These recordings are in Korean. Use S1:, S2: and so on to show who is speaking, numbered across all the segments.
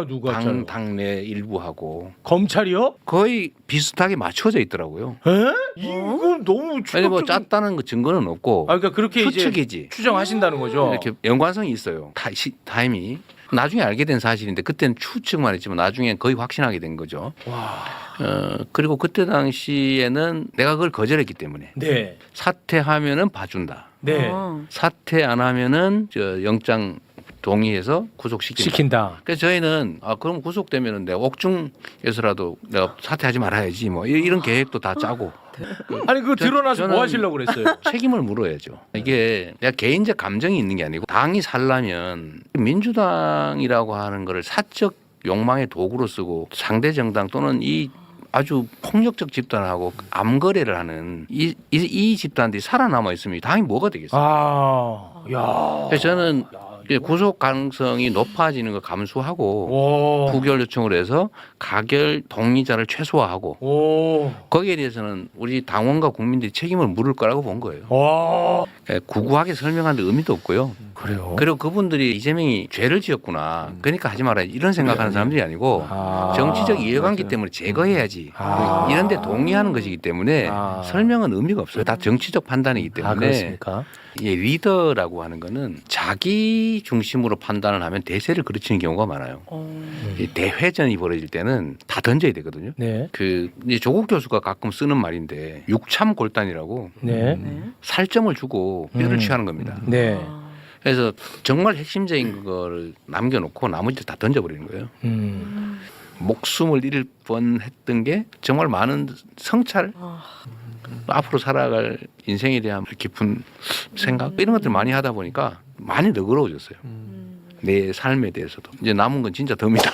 S1: 누가
S2: 당내 일부하고
S1: 검찰이요?
S2: 거의 비슷하게 맞춰져 있더라고요.
S1: 에? 이건 너무
S2: 아니 뭐
S1: 충격적인.
S2: 짰다는 거 증거는 없고
S1: 아, 그러니까 그렇게
S2: 추측이지.
S1: 이제 추정하신다는 거죠.
S2: 이렇게 연관성이 있어요. 타임이. 나중에 알게 된 사실인데 그때는 추측만 했지만 나중에 거의 확신하게 된 거죠.
S1: 와.
S2: 그리고 그때 당시에는 내가 그걸 거절했기 때문에
S1: 네.
S2: 사퇴하면은 봐준다.
S1: 네.
S2: 사퇴 안 하면은 영장 동의해서 구속시킨다.
S1: 시킨다.
S2: 그래서 저희는 그럼 구속되면은 내가 옥중에서라도 내가 사퇴하지 말아야지 뭐 이런 계획도 다 짜고.
S1: 아니 그거 드러나서
S2: 저는
S1: 뭐 하시려고 그랬어요?
S2: 책임을 물어야죠. 이게 내가 개인적 감정이 있는 게 아니고 당이 살려면 민주당이라고 하는 거를 사적 욕망의 도구로 쓰고 상대 정당 또는 이 아주 폭력적 집단하고 암거래를 하는 이 집단들이 살아남아 있으면 당이 뭐가 되겠어요?
S1: 야.
S2: 그래서 저는 구속 가능성이 높아지는 걸 감수하고
S1: 오.
S2: 부결 요청을 해서 가결 동의자를 최소화하고
S1: 오.
S2: 거기에 대해서는 우리 당원과 국민들이 책임을 물을 거라고 본 거예요.
S1: 와.
S2: 구구하게 설명하는데 의미도 없고요.
S1: 그래요.
S2: 그리고 그분들이 이재명이 죄를 지었구나. 그러니까 하지 말아야지. 이런 생각하는 사람들이 아니고 정치적 이해관계 때문에 제거해야지. 이런 데 동의하는 것이기 때문에 설명은 의미가 없어요. 다 정치적 판단이기 때문에.
S1: 그렇습니까?
S2: 리더라고 하는 거는 자기 중심으로 판단을 하면 대세를 그르치는 경우가 많아요. 이 대회전이 벌어질 때는 다 던져야 되거든요.
S1: 네.
S2: 이제 조국 교수가 가끔 쓰는 말인데 육참골단이라고
S1: 네.
S2: 살점을 주고 뼈를 취하는 겁니다.
S1: 네.
S2: 그래서 정말 핵심적인 걸 남겨놓고 나머지 다 던져버리는 거예요. 목숨을 잃을 뻔했던 게 정말 많은 성찰, 앞으로 살아갈 인생에 대한 깊은 생각 이런 것들 많이 하다 보니까 많이 너그러워졌어요. 내 삶에 대해서도 이제 남은 건 진짜 덤이다.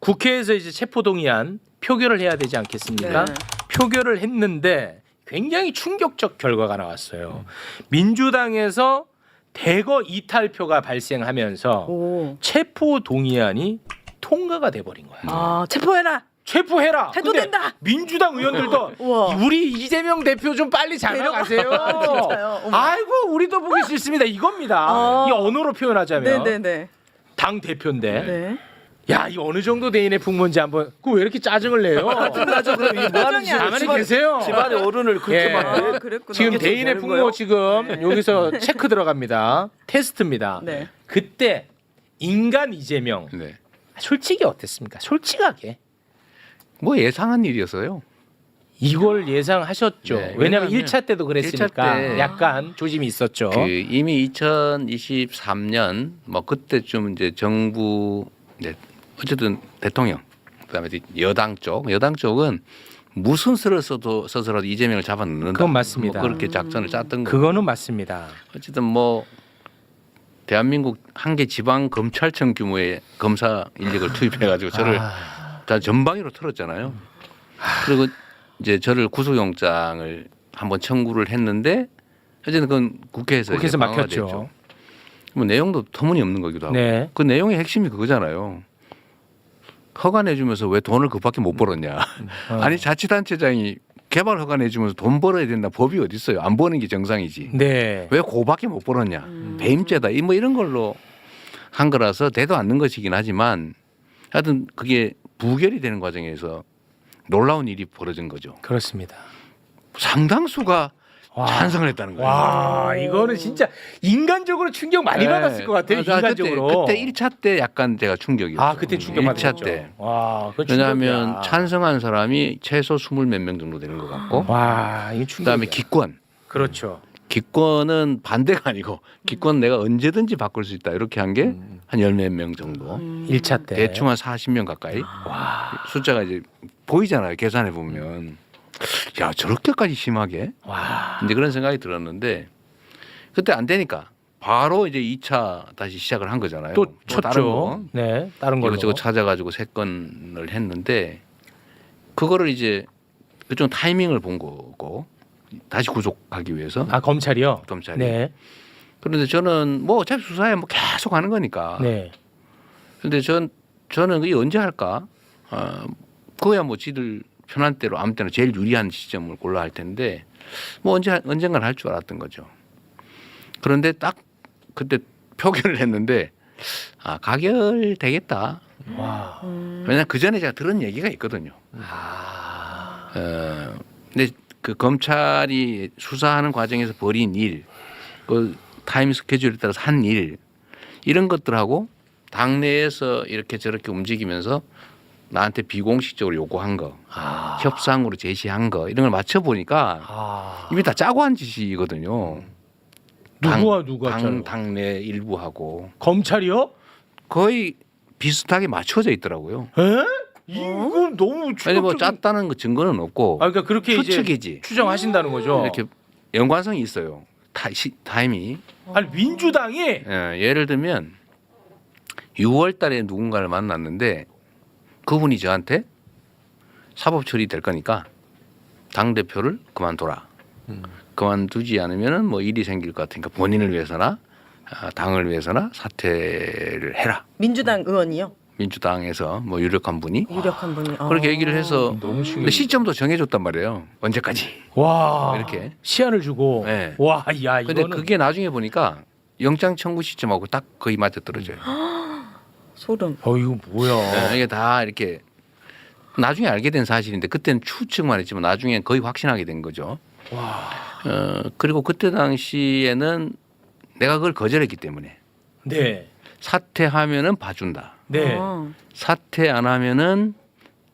S1: 국회에서 이제 체포동의안 표결을 해야 되지 않겠습니까?
S3: 네.
S1: 표결을 했는데 굉장히 충격적 결과가 나왔어요. 민주당에서 대거 이탈표가 발생하면서
S3: 오.
S1: 체포동의안이 통과가 돼버린 거야.
S3: 아, 체포해라.
S1: 체포해라.
S3: 해도
S1: 근데
S3: 된다.
S1: 민주당 의원들도
S3: 우와.
S1: 우리 이재명 대표 좀 빨리 잡아가세요.
S3: 진짜요? 어머.
S1: 아이고 우리도 보기 싫습니다. 이겁니다. 이 언어로 표현하자면
S3: 네네네.
S1: 당 대표인데
S3: 네.
S1: 야, 이 어느 정도 대인의 풍문인지 한번 그 왜 이렇게 짜증을 내요?
S4: 짜증나죠. 그럼 이게 뭐 하는 짓이야?
S1: 가만히 계세요.
S4: 집안의 어른을 그렇게
S1: 예.
S4: 막
S3: 아, 그랬구나.
S1: 지금
S4: 이게 좀
S1: 대인의
S4: 되는
S1: 풍모
S4: 거예요?
S1: 지금 여기서 체크 들어갑니다. 테스트입니다.
S3: 네.
S1: 그때 인간 이재명
S2: 네.
S1: 솔직히 어땠습니까? 솔직하게
S2: 뭐 예상한 일이었어요.
S1: 이걸 예상하셨죠.
S2: 네,
S1: 왜냐하면
S2: 왜냐하면
S1: 1차 때도 그랬으니까
S2: 1차 때
S1: 약간 조짐이 있었죠.
S2: 이미 2023년 뭐 그때쯤 이제 정부 어쨌든 대통령 그다음에 여당 쪽은 무슨 수를 써서라도 이재명을 잡아넣는다.
S1: 그건 맞습니다.
S2: 뭐 그렇게 작전을 짰던 거.
S1: 그거는 맞습니다.
S2: 어쨌든 뭐 대한민국 한 개 지방 검찰청 규모의 검사 인력을 투입해가지고 저를 다 전방위로 털었잖아요. 그리고 이제 저를 구속영장을 한번 청구를 했는데 어쨌든 그건 국회에서 방어가
S1: 막혔죠.
S2: 됐죠. 뭐 내용도 터무니없는 거기도 하고.
S1: 네.
S2: 그 내용의 핵심이 그거잖아요. 허가 내주면서 왜 돈을 그밖에 못 벌었냐. 아니 자치단체장이 개발 허가 내주면서 돈 벌어야 된다 법이 어디 있어요. 안 버는 게 정상이지.
S1: 네.
S2: 왜 그밖에 못 벌었냐. 배임죄다. 뭐 이런 걸로 한 거라서 되도 않는 것이긴 하지만 하여튼 그게 부결이 되는 과정에서 놀라운 일이 벌어진 거죠.
S1: 그렇습니다.
S2: 상당수가
S1: 와.
S2: 찬성을 했다는 거예요.
S1: 와, 이거는 진짜 인간적으로 충격 많이
S2: 네.
S1: 받았을 것 같아요. 인간적으로.
S2: 그때 1차 때 약간 제가 충격이었어요.
S1: 아, 그때 충격
S2: 1차
S1: 받았죠.
S2: 때.
S1: 와, 그
S2: 왜냐하면 찬성한 사람이 최소 20 몇 명 정도 되는 것 같고
S1: 와, 이 충격.
S2: 그다음에 기권.
S1: 그렇죠.
S2: 기권은 반대가 아니고 기권 내가 언제든지 바꿀 수 있다. 이렇게 한 게 한 열 몇 명 정도.
S1: 1차 때.
S2: 대충 한 40명 가까이. 숫자가 이제 보이잖아요. 계산해 보면. 야, 저렇게까지 심하게?
S1: 와.
S2: 이제 그런 생각이 들었는데 그때 안 되니까 바로 이제 2차 다시 시작을 한 거잖아요.
S1: 또
S2: 뭐
S1: 쳤죠.
S2: 다른 거.
S1: 네, 다른 걸로.
S2: 이것저것 찾아가지고 세 건을 했는데 그거를 이제 그쪽 타이밍을 본 거고 다시 구속하기 위해서
S1: 아, 검찰이요?
S2: 검찰이.
S1: 네.
S2: 그런데 저는 뭐 어차피 수사에 뭐 계속 하는 거니까.
S1: 네.
S2: 그런데 저는 이게 언제 할까? 그거야 뭐 지들 편한 대로 아무 때나 제일 유리한 시점을 골라 할 텐데 뭐 언젠간 할 줄 알았던 거죠. 그런데 딱 그때 표결을 했는데 가결 되겠다.
S1: 와.
S2: 왜냐하면 그 전에 제가 들은 얘기가 있거든요.
S1: 아.
S2: 근데 그 검찰이 수사하는 과정에서 벌인 일, 그 타임 스케줄에 따라서 한 일, 이런 것들하고 당내에서 이렇게 저렇게 움직이면서 나한테 비공식적으로 요구한 거, 협상으로 제시한 거 이런 걸 맞춰 보니까 이미 다 짜고 한 짓이거든요.
S1: 누가 짜요?
S2: 당내 일부하고
S1: 검찰이요?
S2: 거의 비슷하게 맞춰져 있더라고요.
S1: 에? 이건 너무
S2: 아니 뭐
S1: 충격적인.
S2: 짰다는 그 증거는 없고
S1: 아, 그러니까 그렇게
S2: 추측이지.
S1: 이제 추정하신다는 거죠.
S2: 이렇게 연관성이 있어요. 타임이.
S1: 아니 민주당이
S2: 예를 들면 6월 달에 누군가를 만났는데 그분이 저한테 사법 처리될 거니까 당대표를 그만둬라. 그만두지 않으면 뭐 일이 생길 것 같으니까 본인을 위해서나 당을 위해서나 사퇴를 해라.
S3: 민주당 의원이요?
S2: 민주당에서 뭐 유력한 분이
S3: 유력한 분이.
S2: 그렇게 얘기를 해서
S1: 너무 충격.
S2: 근데 시점도 정해줬단 말이에요. 언제까지
S1: 와
S2: 이렇게.
S1: 시한을 주고.
S2: 네.
S1: 와, 야
S2: 근데
S1: 이거는
S2: 그게 나중에 보니까 영장 청구 시점하고 딱 거의 맞아 떨어져요.
S3: 소름.
S1: 이거 뭐야?
S2: 이게 다 이렇게 나중에 알게 된 사실인데 그때는 추측만 했지만 나중에 거의 확신하게 된 거죠.
S1: 와.
S2: 그리고 그때 당시에는 내가 그걸 거절했기 때문에
S1: 네.
S2: 사퇴하면은 봐준다.
S1: 네.
S2: 사퇴 안 하면은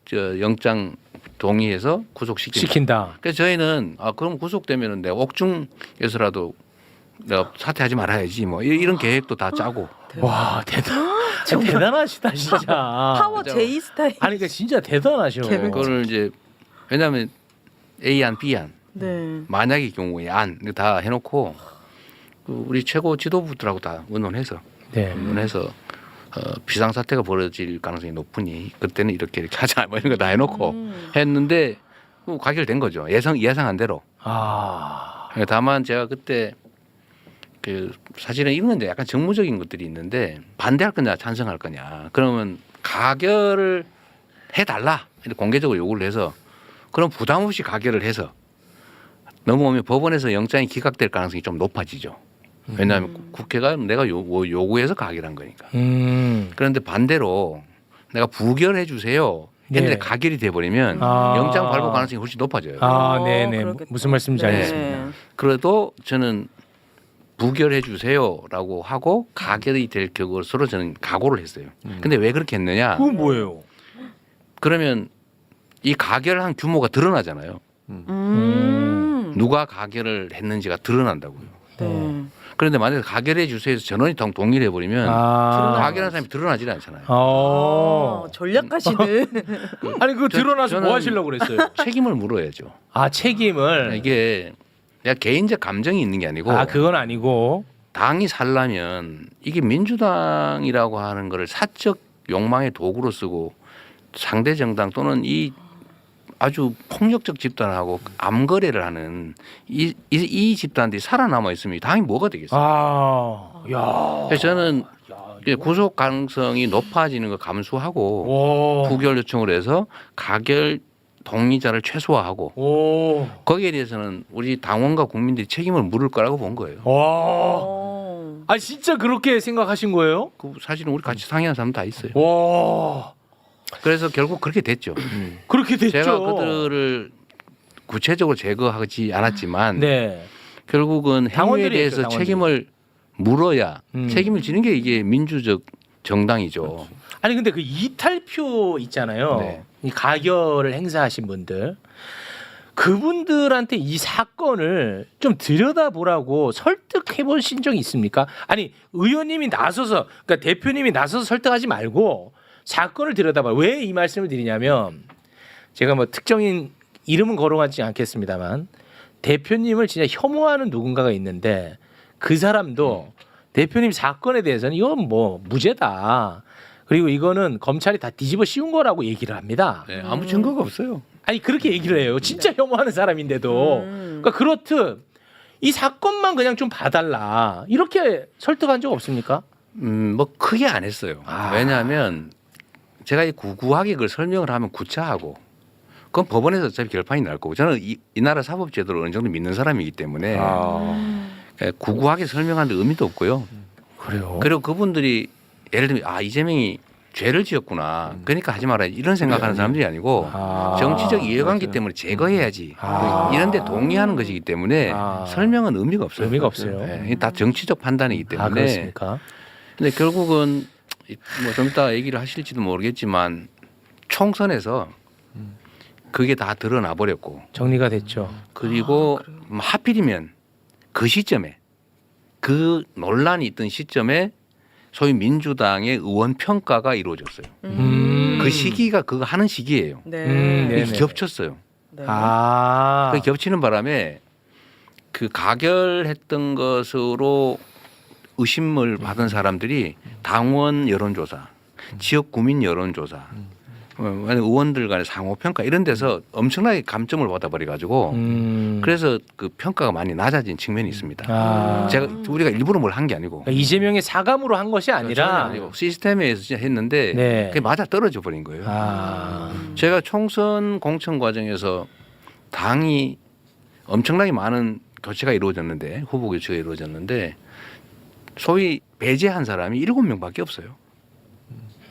S2: 저 영장 동의해서 구속시킨다.
S1: 시킨다.
S2: 그래서 저희는 그럼 구속되면은 내가 옥중에서라도 내가 사퇴하지 말아야지 뭐 이런 계획도 다 짜고.
S1: 와 대단하시다 진짜.
S3: 파워
S2: 그죠?
S3: J 스타일.
S1: 아니 그러니까 진짜 대단하셔.
S2: 그거를 이제 왜냐하면 A안 B안
S3: 네.
S2: 만약의 경우에 안 다 해놓고 그 우리 최고 지도부들하고 다 의논해서
S1: 네.
S2: 비상사태가 벌어질 가능성이 높으니 그때는 이렇게 하자 뭐 이런 거 다 해놓고 했는데 가결된 거죠. 예상한 대로. 다만 제가 그때 그 사실은 이런 건 약간 정무적인 것들이 있는데 반대할 거냐 찬성할 거냐 그러면 가결을 해달라 이렇게 공개적으로 요구를 해서 그럼 부담 없이 가결을 해서 넘어오면 법원에서 영장이 기각될 가능성이 좀 높아지죠. 왜냐하면 국회가 내가 요구해서 가결한 거니까. 그런데 반대로 내가 부결해 주세요 했는데
S1: 네.
S2: 가결이 돼버리면 영장 발부 가능성이 훨씬 높아져요.
S1: 네네.
S3: 그렇겠다.
S1: 무슨 말씀인지
S3: 네.
S1: 알겠습니다.
S2: 그래도 저는 부결해 주세요라고 하고 가결이 될 것으로 저는 각오를 했어요. 근데 왜 그렇게 했느냐?
S1: 그건 뭐예요?
S2: 그러면 이 가결한 규모가 드러나잖아요. 누가 가결을 했는지가 드러난다고요.
S3: 네.
S2: 그런데 만약에 가결해 주세요에서 전원이 동의를 해버리면 가결한 사람이 드러나질 않잖아요.
S3: 전략가시는.
S1: 아니 그거 드러나서
S2: 저는-
S1: 뭐 하시려고 그랬어요?
S2: 책임을 물어야죠.
S1: 책임을.
S2: 이게 내가 개인적 감정이 있는 게 아니고
S1: 그건 아니고.
S2: 당이 살려면 이게 민주당이라고 하는 거를 사적 욕망의 도구로 쓰고 상대 정당 또는 이 아주 폭력적 집단하고 암거래를 하는 이 집단들이 살아남아 있으면 당이 뭐가 되겠어요?
S1: 야.
S2: 그래서 저는 구속 가능성이 높아지는 걸 감수하고 부결 요청을 해서 가결 동의자를 최소화하고 거기에 대해서는 우리 당원과 국민들이 책임을 물을 거라고 본 거예요.
S1: 진짜 그렇게 생각하신 거예요?
S2: 사실은 우리 같이 상의한 사람 다 있어요.
S1: 와.
S2: 그래서 결국 그렇게 됐죠.
S1: 그렇게 됐죠.
S2: 제가 그들을 구체적으로 제거하지 않았지만
S1: 네.
S2: 결국은 행위에
S1: 당원들이
S2: 대해서
S1: 했죠, 당원들이.
S2: 책임을 물어야 책임을 지는 게 이게 민주적 정당이죠.
S1: 아니 근데 그 이탈표 있잖아요.
S2: 네.
S1: 이 가결을 행사하신 분들. 그분들한테 이 사건을 좀 들여다보라고 설득해 보신 적이 있습니까? 아니 의원님이 나서서 그러니까 대표님이 나서서 설득하지 말고 사건을 들여다봐. 왜 이 말씀을 드리냐면 제가 뭐 특정인 이름은 거론하지 않겠습니다만 대표님을 진짜 혐오하는 누군가가 있는데 그 사람도 대표님 사건에 대해서는 이건 뭐 무죄다. 그리고 이거는 검찰이 다 뒤집어 씌운 거라고 얘기를 합니다.
S2: 네, 아무 증거가 없어요.
S1: 아니 그렇게 얘기를 해요. 진짜 혐오하는 사람인데도. 그러니까 그렇듯 이 사건만 그냥 좀 봐달라. 이렇게 설득한 적 없습니까?
S2: 뭐 크게 안 했어요. 왜냐하면 제가 이 구구하게 그걸 설명을 하면 구차하고 그건 법원에서 어차피 결판이 날 거고 저는 이 나라 사법제도를 어느 정도 믿는 사람이기 때문에 구구하게 설명하는 데 의미도 없고요.
S1: 그래요.
S2: 그리고 그분들이 예를 들면 이재명이 죄를 지었구나. 그러니까 하지 말아야지. 이런 생각하는 사람들이 아니고
S1: 아.
S2: 정치적 이해관계
S4: 맞아요.
S2: 때문에 제거해야지.
S1: 아.
S2: 이런 데 동의하는 것이기 때문에
S1: 아.
S2: 설명은 의미가 없어요.
S1: 의미가 없어요.
S2: 네, 이게 다 정치적 판단이기 때문에.
S1: 아, 그렇습니까?
S2: 근데 결국은 뭐 좀 이따 얘기를 하실지도 모르겠지만 총선에서 그게 다 드러나 버렸고
S1: 정리가 됐죠.
S2: 그리고 하필이면 그 시점에 그 논란이 있던 시점에 소위 민주당의 의원 평가가 이루어졌어요. 그 시기가 그거 하는 시기예요.
S3: 네.
S1: 네네.
S2: 이게 겹쳤어요.
S3: 네.
S1: 아.
S2: 그 겹치는 바람에 그 가결했던 것으로 의심을 받은 사람들이 당원 여론조사, 지역 구민 여론조사, 의원들 간의 상호 평가 이런 데서 엄청나게 감점을 받아버려 가지고 그래서 그 평가가 많이 낮아진 측면이 있습니다.
S1: 아.
S2: 제가 우리가 일부러 뭘 한 게 아니고
S1: 그러니까 이재명의 사감으로 한 것이
S2: 전혀
S1: 아니라
S2: 아니고 시스템에서 진짜 했는데
S1: 네.
S2: 그게 맞아 떨어져 버린 거예요.
S1: 아.
S2: 제가 총선 공천 과정에서 당이 엄청나게 많은 교체가 이루어졌는데 후보 교체가 이루어졌는데 소위 배제한 사람이 7명밖에 없어요.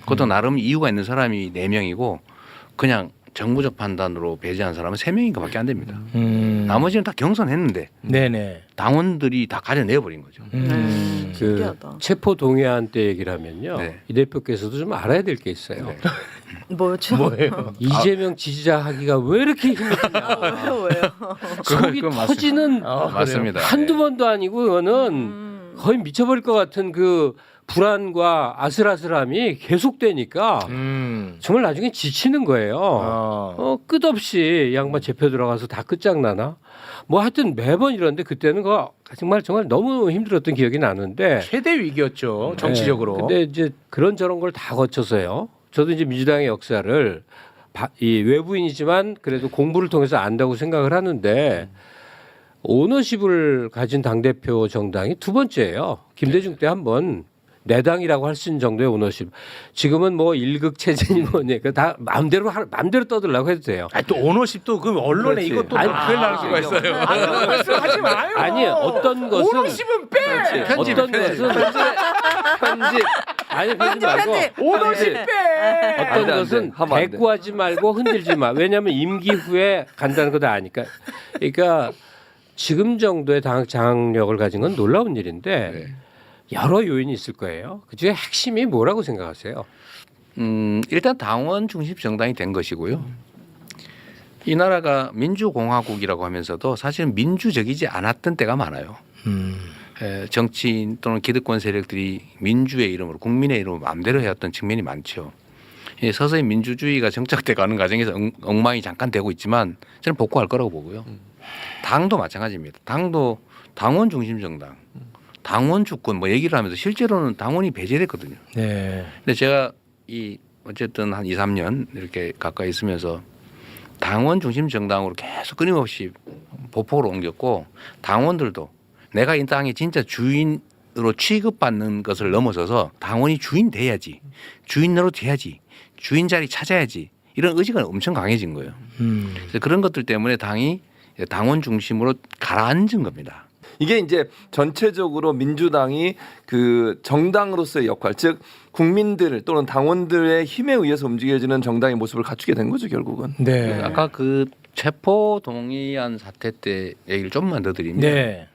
S2: 그것도 나름 이유가 있는 사람이 4명이고 그냥 정부적 판단으로 배제한 사람은 3명인가밖에 안 됩니다. 나머지는 다 경선했는데
S1: 네네.
S2: 당원들이 다 가려내 버린 거죠.
S3: 그 신기하다.
S5: 체포 동의안 때 얘기를 하면요.
S2: 네.
S5: 이 대표께서도 좀 알아야 될 게 있어요.
S2: 네.
S3: 뭐죠?
S1: 뭐예요?
S5: 이재명 지지자 하기가 왜 이렇게 힘드냐.
S3: 왜요?
S5: 속이
S2: 그건 맞습니다.
S5: 터지는
S2: 맞습니다.
S5: 한두 번도 아니고 이거는 거의 미쳐버릴 것 같은 그 불안과 아슬아슬함이 계속되니까 정말 나중에 지치는 거예요. 끝없이 이 양반 재표 들어가서 다 끝장나나? 뭐 하여튼 매번 이러는데 그때는 그거 정말 너무 힘들었던 기억이 나는데
S1: 최대 위기였죠. 정치적으로.
S5: 네. 근데 이제 그런 저런 걸 다 거쳐서요. 저도 이제 민주당의 역사를 이 외부인이지만 그래도 공부를 통해서 안다고 생각을 하는데 오너십을 가진 당대표 정당이 두 번째예요. 김대중 때 한번 내당이라고 할 수 있는 정도의 오너십. 지금은 뭐 일극 체제니 뭐니까 다 마음대로 떠들라고 해도 돼요.
S1: 아, 또 오너십도 그 언론에
S4: 그렇지.
S1: 이것도
S5: 아니,
S1: 큰일 날 수가 있어요. 그런 말씀하지 마요.
S5: 아니 어떤 것은
S1: 오너십은 빼.
S2: 편집,
S5: 어떤
S2: 편집.
S5: 것은 편집 아니 편집 말고
S1: 오너십 빼.
S5: 어떤
S4: 안 돼,
S5: 것은
S4: 하면 안 돼.
S5: 대꾸하지 말고 흔들지 마. 왜냐하면 임기 후에 간다는 거 다 아니까. 그러니까 지금 정도의 당 장악력을 가진 건 놀라운 일인데
S2: 네.
S5: 여러 요인이 있을 거예요. 그중에 핵심이 뭐라고 생각하세요?
S2: 일단 당원 중심 정당이 된 것이고요. 이 나라가 민주공화국이라고 하면서도 사실은 민주적이지 않았던 때가 많아요. 정치인 또는 기득권 세력들이 민주의 이름으로 국민의 이름으로 마음대로 해왔던 측면이 많죠. 서서히 민주주의가 정착돼 가는 과정에서 엉망이 잠깐 되고 있지만 저는 복구할 거라고 보고요. 당도 마찬가지입니다. 당도 당원 중심 정당, 당원 주권 뭐 얘기를 하면서 실제로는 당원이 배제됐거든요.
S1: 네.
S2: 근데 제가 어쨌든 한 2, 3년 이렇게 가까이 있으면서 당원 중심 정당으로 계속 끊임없이 보폭으로 옮겼고 당원들도 내가 이 땅의 진짜 주인으로 취급받는 것을 넘어서서 당원이 주인 돼야지, 주인으로 돼야지, 주인 자리 찾아야지 이런 의지가 엄청 강해진 거예요. 그래서 그런 것들 때문에 당이 당원 중심으로 가라앉은 겁니다.
S4: 이게 이제 전체적으로 민주당이 그 정당으로서의 역할, 즉 국민들 또는 당원들의 힘에 의해서 움직여지는 정당의 모습을 갖추게 된 거죠, 결국은.
S1: 네.
S2: 아까 그 체포 동의안 사태 때 얘기를 좀만 더 드리면
S1: 네.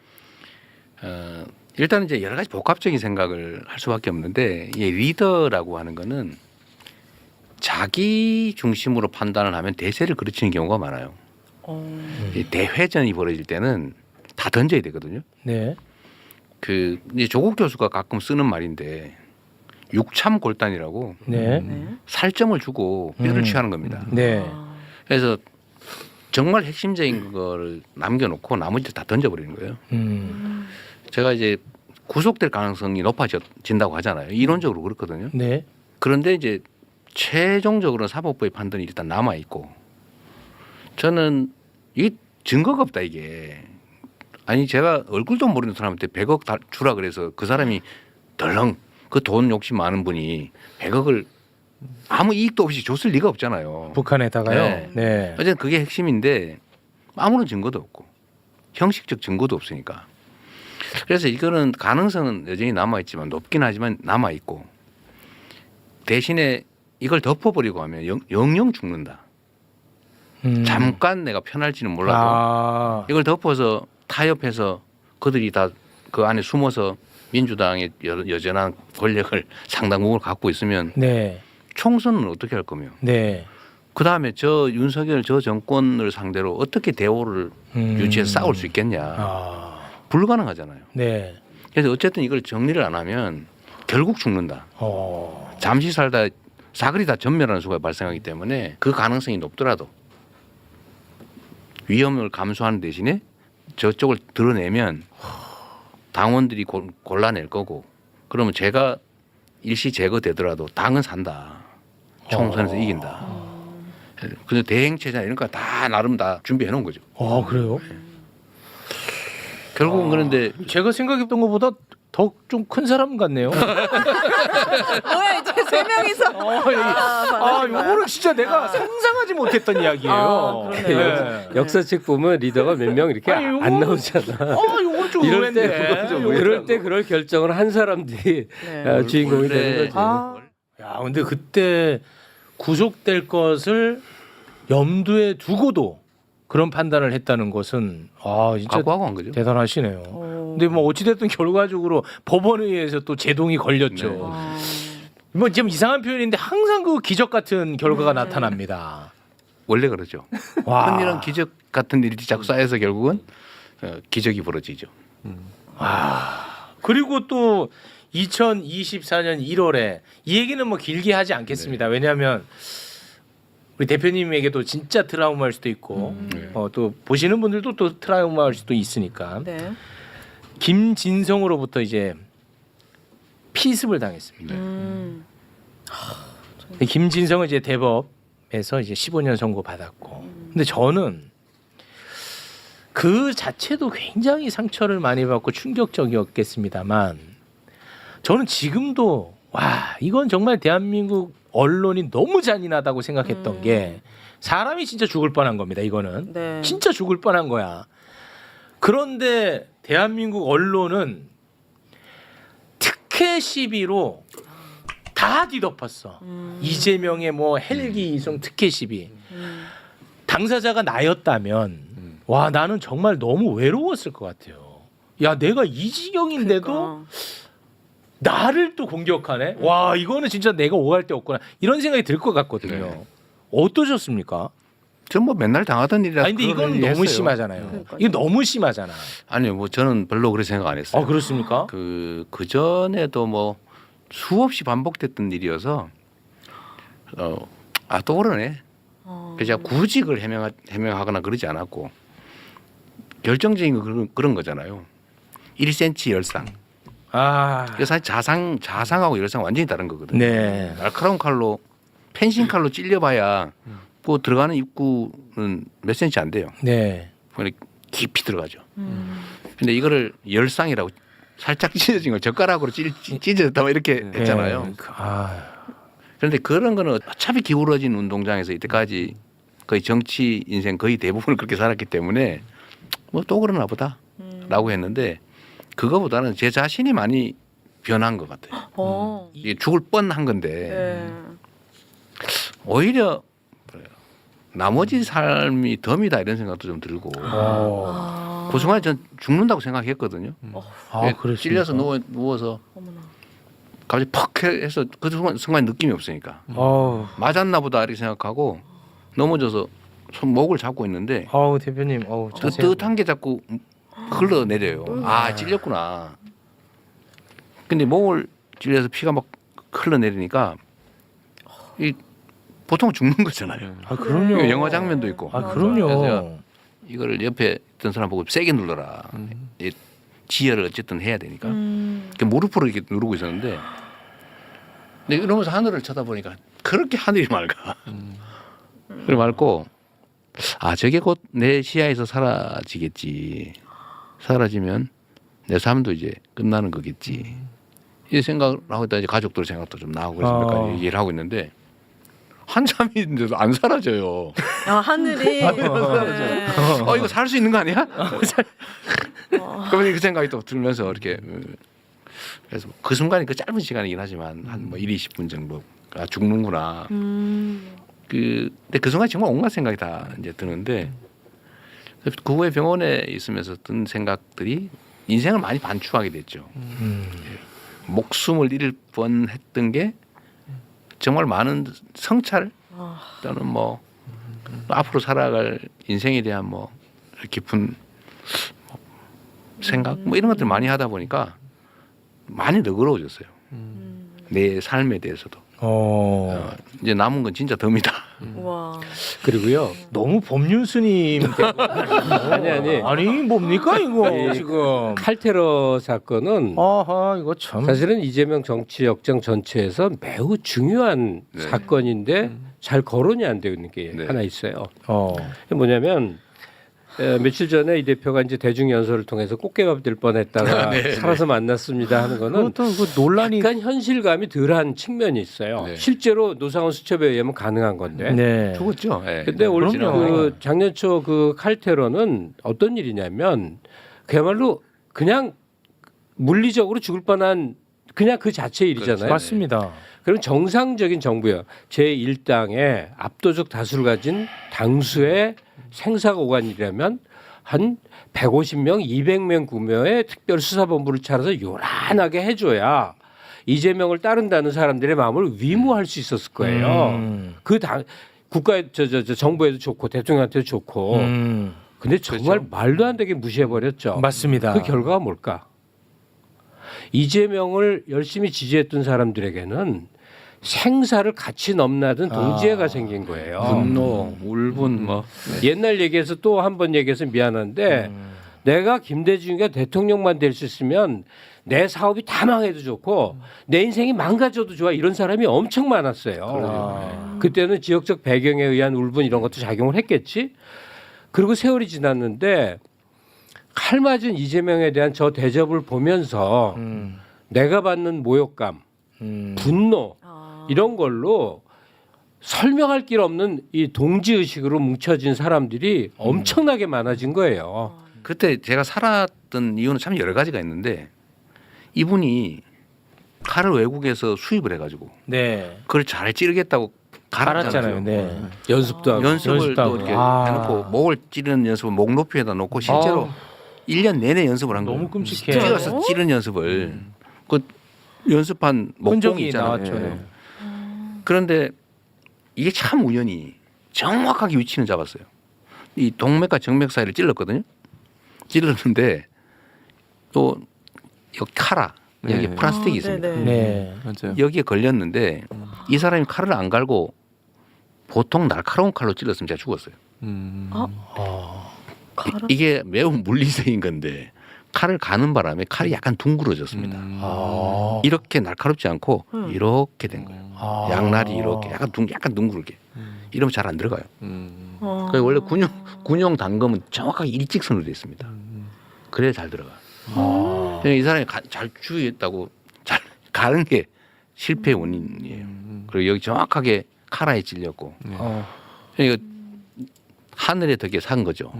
S2: 일단 이제 여러 가지 복합적인 생각을 할 수밖에 없는데 이 리더라고 하는 거는 자기 중심으로 판단을 하면 대세를 그르치는 경우가 많아요. 이 대회전이 벌어질 때는 다 던져야 되거든요.
S1: 네.
S2: 그 이제 조국 교수가 가끔 쓰는 말인데 육참골단이라고
S1: 네.
S2: 살점을 주고 뼈를 취하는 겁니다.
S1: 네.
S2: 그래서 정말 핵심적인 거를 남겨놓고 나머지를 다 던져버리는 거예요. 제가 이제 구속될 가능성이 높아진다고 하잖아요. 이론적으로 그렇거든요.
S1: 네.
S2: 그런데 이제 최종적으로 사법부의 판단이 일단 남아 있고 저는 이 증거가 없다 이게. 아니 제가 얼굴도 모르는 사람한테 100억 주라 그래서 그 사람이 덜렁 그 돈 욕심 많은 분이 100억을 아무 이익도 없이 줬을 리가 없잖아요.
S1: 북한에다가요.
S2: 네.
S1: 네.
S2: 어쨌든 그게 핵심인데 아무런 증거도 없고 형식적 증거도 없으니까. 그래서 이거는 가능성은 여전히 남아 있지만 높긴 하지만 남아 있고 대신에 이걸 덮어버리고 하면 영영 죽는다. 잠깐 내가 편할지는 몰라도
S1: 아.
S2: 이걸 덮어서 타협해서 그들이 다 그 안에 숨어서 민주당의 여전한 권력을 상당 부분을 갖고 있으면
S1: 네.
S2: 총선은 어떻게 할 거며
S1: 네.
S2: 그 다음에 저 윤석열 저 정권을 상대로 어떻게 대오를 유지해서 싸울 수 있겠냐.
S1: 아.
S2: 불가능하잖아요.
S1: 네.
S2: 그래서 어쨌든 이걸 정리를 안 하면 결국 죽는다. 잠시 살다 사거리 다 전멸하는 수가 발생하기 때문에 그 가능성이 높더라도 위험을 감수하는 대신에 저쪽을 드러내면 당원들이 골라낼 거고 그러면 제가 일시 제거되더라도 당은 산다. 총선에서 이긴다. 근데 대행체제나 이런 거 다 나름 다 준비해 놓은 거죠.
S1: 그래요?
S2: 결국은 그런데
S1: 제가 생각했던 것보다 더 좀 큰 사람 같네요.
S3: 뭐야 이제 세 명이서.
S1: 요거는 진짜 내가 상상하지 못했던 이야기예요.
S3: 그러네요.
S5: 역사책 보면 리더가 몇 명 이렇게
S1: 아니,
S5: 안 나오잖아.
S1: 요건 좀
S5: 이럴 때
S1: 의외인데.
S5: 그럴 때 그럴 결정을 한 사람들이
S3: 네.
S5: 주인공이
S2: 원래
S5: 되는 거지.
S1: 야, 근데 그때 구속될 것을 염두에 두고도 그런 판단을 했다는 것은 진짜
S2: 각오하고 한 거죠.
S1: 대단하시네요. 근데 뭐 어찌됐든 결과적으로 법원에 의해서 또 제동이 걸렸죠. 뭐 좀 이상한 표현인데 항상 그 기적 같은 결과가 나타납니다.
S2: 원래 그러죠.
S1: 와.
S2: 흔히는 기적 같은 일이 자꾸 쌓여서 결국은 기적이 벌어지죠.
S1: 그리고 또 2024년 1월에 이 얘기는 뭐 길게 하지 않겠습니다. 왜냐하면 우리 대표님에게도 진짜 트라우마일 수도 있고 또 보시는 분들도 또 트라우마일 수도 있으니까
S3: 네.
S1: 김진성으로부터 이제 피습을 당했습니다. 근데 김진성은 이제 대법에서 이제 15년 선고 받았고, 근데 저는 그 자체도 굉장히 상처를 많이 받고 충격적이었겠습니다만, 저는 지금도 이건 정말 대한민국 언론이 너무 잔인하다고 생각했던 게 사람이 진짜 죽을 뻔한 겁니다. 이거는
S3: 네.
S1: 진짜 죽을 뻔한 거야. 그런데 대한민국 언론은 특혜 시비로 다 뒤덮었어. 이재명의 뭐 헬기 이송 특혜 시비. 당사자가 나였다면 나는 정말 너무 외로웠을 것 같아요. 야, 내가 이 지경인데도
S3: 그러니까.
S1: 나를 또 공격하네. 와, 이거는 진짜 내가 오갈 데 없구나. 이런 생각이 들 것 같거든요.
S2: 네.
S1: 어떠셨습니까?
S2: 전 뭐 맨날 당하던 일이라.
S1: 아니, 근데 이건 너무 심하잖아요.
S3: 그러니까요.
S1: 이거 너무 심하잖아.
S2: 아니요, 뭐 저는 별로 그렇게 생각 안 했어요.
S1: 그렇습니까?
S2: 그 전에도 뭐 수없이 반복됐던 일이어서 또 그러네. 그래서 제가 구직을 해명하거나 그러지 않았고 결정적인 거 그런 거잖아요. 1cm 열상. 이거 사실 자상하고 열상 완전히 다른 거거든요.
S1: 네.
S2: 날카로운 칼로 펜싱 칼로 찔려봐야 그 들어가는 입구는 몇 센치 안 돼요.
S1: 네.
S2: 그러니까 깊이 들어가죠. 근데 이거를 열상이라고 살짝 찢어진 걸 젓가락으로 찢어졌다 이렇게 했잖아요.
S1: 네.
S2: 그런데 그런 거는 어차피 기울어진 운동장에서 이때까지 거의 정치 인생 거의 대부분을 그렇게 살았기 때문에 뭐 또 그러나 보다라고 했는데 그거보다는 제 자신이 많이 변한 것 같아요. 이게 죽을 뻔한 건데
S3: 네.
S2: 오히려 나머지 삶이 덤이다 이런 생각도 좀 들고 그 순간에 전 죽는다고 생각했거든요.
S1: 그렇습니까?
S2: 찔려서 누워서
S3: 어머나.
S2: 갑자기 퍽 해서 그 순간 느낌이 없으니까 맞았나 보다 이렇게 생각하고 넘어져서 목을 잡고 있는데
S1: 대표님,
S2: 뜨뜻한 게 자꾸 흘러내려요. 찔렸구나. 근데 목을 찔려서 피가 막 흘러내리니까 보통 죽는 거잖아요.
S1: 그럼요.
S2: 영화 장면도 있고.
S1: 그럼요.
S2: 그래서 이거를 옆에 있던 사람 보고 세게 눌러라. 이 지혈을 어쨌든 해야 되니까. 무릎으로 이렇게 누르고 있었는데, 근데 이러면서 하늘을 쳐다보니까 그렇게 하늘이 맑아. 그래 맑고, 저게 곧 내 시야에서 사라지겠지. 사라지면 내 삶도 이제 끝나는 거겠지. 이 생각을 하고 있다 이제 가족들 생각도 좀 나오고 그래서 몇 가지 얘기를 하고 있는데 한참인데도 안 사라져요.
S3: 하늘이. 네.
S2: 이거 살 수 있는 거 아니야? 그러면 그 생각이 또 들면서 이렇게 그래서 그 순간이 그 짧은 시간이긴 하지만 한 뭐 1, 20분 정도 아, 죽는구나. 근데 그 순간 정말 온갖 생각이 다 이제 드는데 그 후에 병원에 있으면서 든 생각들이 인생을 많이 반추하게 됐죠. 목숨을 잃을 뻔했던 게 정말 많은 성찰 또는 뭐 앞으로 살아갈 인생에 대한 뭐 깊은 생각 뭐 이런 것들 많이 하다 보니까 많이 너그러워졌어요. 내 삶에 대해서도. 이제 남은 건 진짜 덤이다.
S3: 와.
S1: 그리고요 너무 법륜 스님 아니 뭡니까 이거 지금
S5: 칼테러 사건은
S1: 아하 이거 참
S5: 사실은 이재명 정치 역정 전체에서 매우 중요한
S2: 네.
S5: 사건인데 잘 거론이 안 되고 있는 게
S2: 네.
S5: 하나 있어요.
S1: 어.
S5: 뭐냐면 며칠 전에 이 대표가 이제 대중 연설을 통해서 꽃게밥 될 뻔했다가 살아서 만났습니다 하는 거는
S1: 그것도 그 논란이
S5: 약간 현실감이 덜한 측면이 있어요.
S2: 네.
S5: 실제로 노상원 수첩에 의하면 가능한 건데.
S1: 네.
S2: 죽었죠. 예.
S5: 근데 올
S1: 그럼요.
S5: 그 작년 초 그 칼테러는 어떤 일이냐면 그야말로 그냥 물리적으로 죽을 뻔한 그냥 그 자체 일이잖아요.
S1: 맞습니다.
S5: 그럼 정상적인 정부요. 제1당의 압도적 다수를 가진 당수의 생사가 오간 일이라면 한 150명, 200명 규모의 특별수사본부를 차려서 요란하게 해줘야 이재명을 따른다는 사람들의 마음을 위무할 수 있었을 거예요. 그 당 국가에 저 정부에도 좋고 대통령한테도 좋고. 근데 정말 말도 안 되게 무시해 버렸죠.
S1: 맞습니다.
S5: 그 결과가 뭘까? 이재명을 열심히 지지했던 사람들에게는 생사를 같이 넘나든 동지애가 생긴 거예요.
S2: 분노, 울분 뭐
S5: 옛날 얘기해서 또 한 번 얘기해서 미안한데 내가 김대중이가 대통령만 될 수 있으면 내 사업이 다 망해도 좋고 내 인생이 망가져도 좋아 이런 사람이 엄청 많았어요. 그때는 지역적 배경에 의한 울분 이런 것도 작용을 했겠지. 그리고 세월이 지났는데 칼 맞은 이재명에 대한 저 대접을 보면서 내가 받는 모욕감, 분노 이런 걸로 설명할 길 없는 이 동지의식으로 뭉쳐진 사람들이 엄청나게 많아진 거예요.
S2: 그때 제가 살았던 이유는 참 여러 가지가 있는데 이분이 칼을 외국에서 수입을 해가지고
S1: 네.
S2: 그걸 잘 찌르겠다고
S1: 알았잖아요. 네.
S5: 연습도 하고.
S2: 연습을
S1: 연습도
S2: 또
S1: 하고.
S2: 이렇게
S1: 아.
S2: 해놓고 목을 찌르는 연습을 목 높이에다 놓고 실제로 1년 내내 연습을 한 거예요.
S1: 너무 끔찍해.
S2: 찌러서 찌르는 연습을 그 연습한 목공이
S1: 흔적이
S2: 있잖아요.
S1: 나왔죠. 네.
S2: 그런데 이게 참 우연히 정확하게 위치는 잡았어요. 이 동맥과 정맥 사이를 찔렀거든요. 찔렀는데 또 여기 카라 여기
S4: 네.
S2: 플라스틱이 있습니다.
S3: 네네.
S1: 네.
S4: 맞아요.
S2: 여기에 걸렸는데 이 사람이 칼을 안 갈고 보통 날카로운 칼로 찔렀으면 제가 죽었어요. 이게 매우 물리적인 건데 칼을 가는 바람에 칼이 약간 둥그러졌습니다.
S1: 아.
S2: 이렇게 날카롭지 않고 이렇게 된 거예요.
S1: 아.
S2: 양날이 이렇게 약간 둥글게. 이러면 잘 안 들어가요.
S3: 어.
S2: 그 원래 군용 단검은 정확하게 일직선으로 되어 있습니다. 그래야 잘 들어가. 이 사람이 잘 주의했다고 잘 가는 게 실패의 원인이에요. 그리고 여기 정확하게 카라에 찔렸고 이거 하늘의 덕에 산 거죠.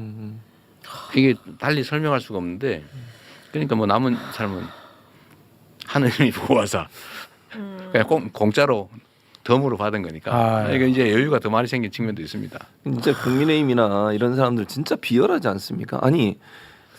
S2: 이게 달리 설명할 수가 없는데 그러니까 뭐 남은 삶은 하느님이 보호하사 그냥 공짜로 덤으로 받은 거니까 이거 이제 여유가 더 많이 생긴 측면도 있습니다.
S4: 진짜 국민의힘이나 이런 사람들 진짜 비열하지 않습니까? 아니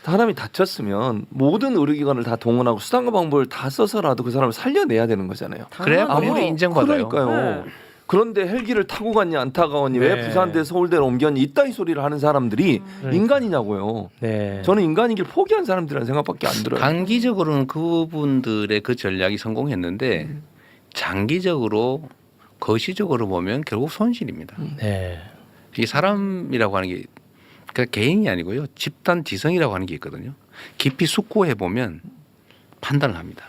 S4: 사람이 다쳤으면 모든 의료기관을 다 동원하고 수단과 방법을 다 써서라도 그 사람을 살려내야 되는 거잖아요.
S2: 그래야
S3: 당연하죠.
S2: 아무리 인정받아요.
S4: 그러니까요.
S3: 네.
S4: 그런데 헬기를 타고 갔냐 안 타고 갔니
S1: 네.
S4: 왜 부산대 서울대로 옮겼니 이따위 소리를 하는 사람들이 인간이냐고요.
S1: 네.
S4: 저는 인간이길 포기한 사람들이라는 생각밖에 안 들어요.
S2: 단기적으로는 그분들의 그 전략이 성공했는데 장기적으로 거시적으로 보면 결국 손실입니다.
S1: 네.
S2: 이 사람이라고 하는 게 그러니까 개인이 아니고요. 집단 지성이라고 하는 게 있거든요. 깊이 숙고해 보면 판단을 합니다.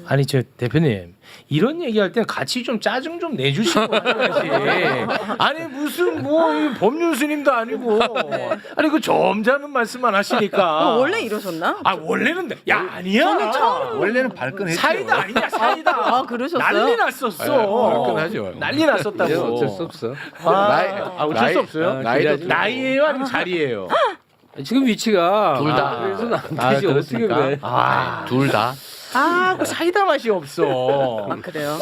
S1: 아니 저 대표님 이런 얘기할 때는 같이 좀 짜증 좀 내주시고 하셔야지. 아니 무슨 뭐 이 법륜 스님도 아니고 아니 그 점잖은 말씀만 하시니까.
S3: 원래 이러셨나?
S1: 아 원래는 야 아니야.
S2: 원래는 발끈했죠.
S1: 사이다 아니냐 사이다.
S3: 아, 그러셨어요?
S1: 난리 났었어.
S2: 발끈하죠.
S1: 난리 났었다고.
S5: 어쩔 수 없어.
S1: 어쩔 수 없어요.
S2: 나이도
S1: 나이예요 아니면 자리예요.
S5: 지금 위치가
S2: 둘 다.
S5: 그래서는 안 되지 어떻게 그래?
S1: 아,
S2: 둘 다.
S1: 그 사이다 맛이 없어.
S3: 아, 그래요?